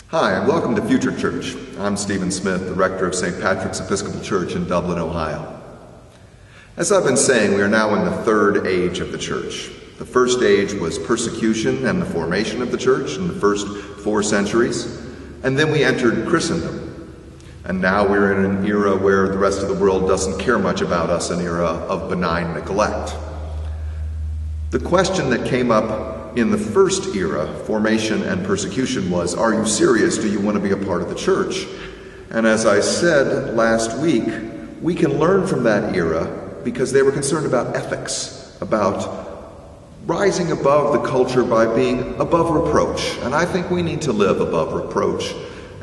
Hi, and welcome to Future Church. I'm Stephen Smith, the rector of St. Patrick's Episcopal Church in Dublin, Ohio. As I've been saying, we are now in the third age of the church. The first age was persecution and the formation of the church in the first 4 centuries, and then we entered Christendom. And now we're in an era where the rest of the world doesn't care much about us, an era of benign neglect. The question that came up in the first era, formation and persecution, was, are you serious? Do you want to be a part of the church? And as I said last week, we can learn from that era because they were concerned about ethics, about rising above the culture by being above reproach. And I think we need to live above reproach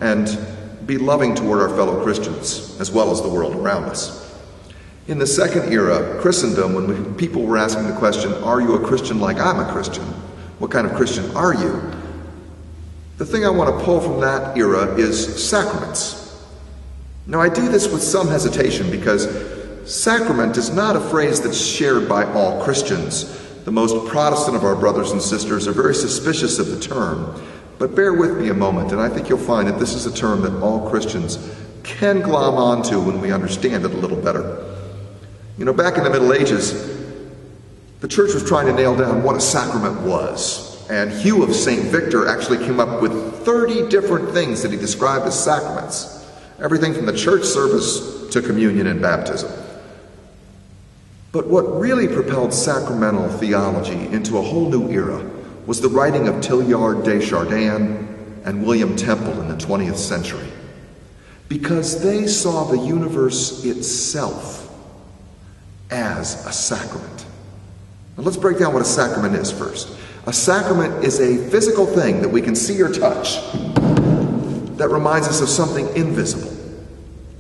and be loving toward our fellow Christians as well as the world around us. In the second era, Christendom, when people were asking the question, are you a Christian like I'm a Christian? What kind of Christian are you? The thing I want to pull from that era is sacraments. Now, I do this with some hesitation because sacrament is not a phrase that's shared by all Christians. The most Protestant of our brothers and sisters are very suspicious of the term. But bear with me a moment, and I think you'll find that this is a term that all Christians can glom onto when we understand it a little better. You know, back in the Middle Ages, the church was trying to nail down what a sacrament was. And Hugh of St. Victor actually came up with 30 different things that he described as sacraments. Everything from the church service to communion and baptism. But what really propelled sacramental theology into a whole new era was the writing of Teilhard de Chardin and William Temple in the 20th century. Because they saw the universe itself as a sacrament. Now let's break down what a sacrament is first. A sacrament is a physical thing that we can see or touch that reminds us of something invisible,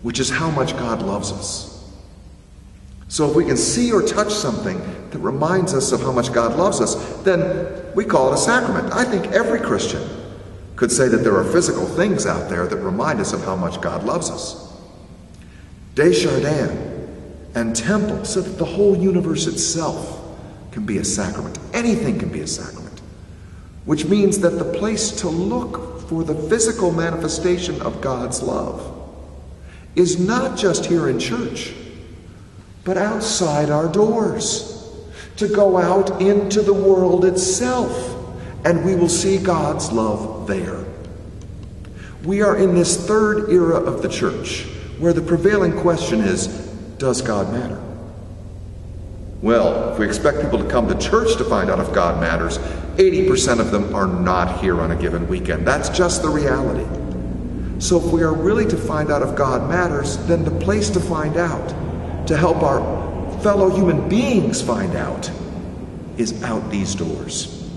which is how much God loves us. So if we can see or touch something that reminds us of how much God loves us, then we call it a sacrament. I think every Christian could say that there are physical things out there that remind us of how much God loves us. Desjardins and Temple said that the whole universe itself can be a sacrament. Anything can be a sacrament. Which means that the place to look for the physical manifestation of God's love is not just here in church, but outside our doors. To go out into the world itself, and we will see God's love there. We are in this third era of the church, where the prevailing question is, does God matter? Well, if we expect people to come to church to find out if God matters, 80% of them are not here on a given weekend. That's just the reality. So if we are really to find out if God matters, then the place to find out, to help our fellow human beings find out, is out these doors.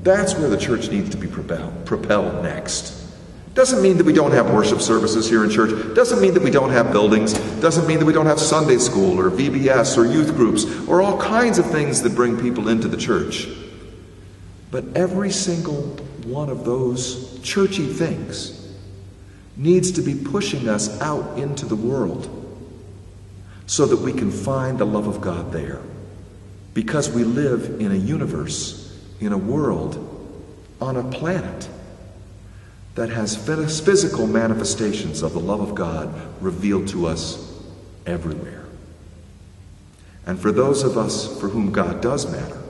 That's where the church needs to be propelled next. Doesn't mean that we don't have worship services here in church. Doesn't mean that we don't have buildings. Doesn't mean that we don't have Sunday school or VBS or youth groups or all kinds of things that bring people into the church. But every single one of those churchy things needs to be pushing us out into the world so that we can find the love of God there. Because we live in a universe, in a world, on a planet that has physical manifestations of the love of God revealed to us everywhere. And for those of us for whom God does matter,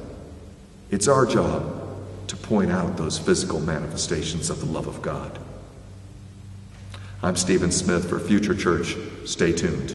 it's our job to point out those physical manifestations of the love of God. I'm Stephen Smith for Future Church. Stay tuned.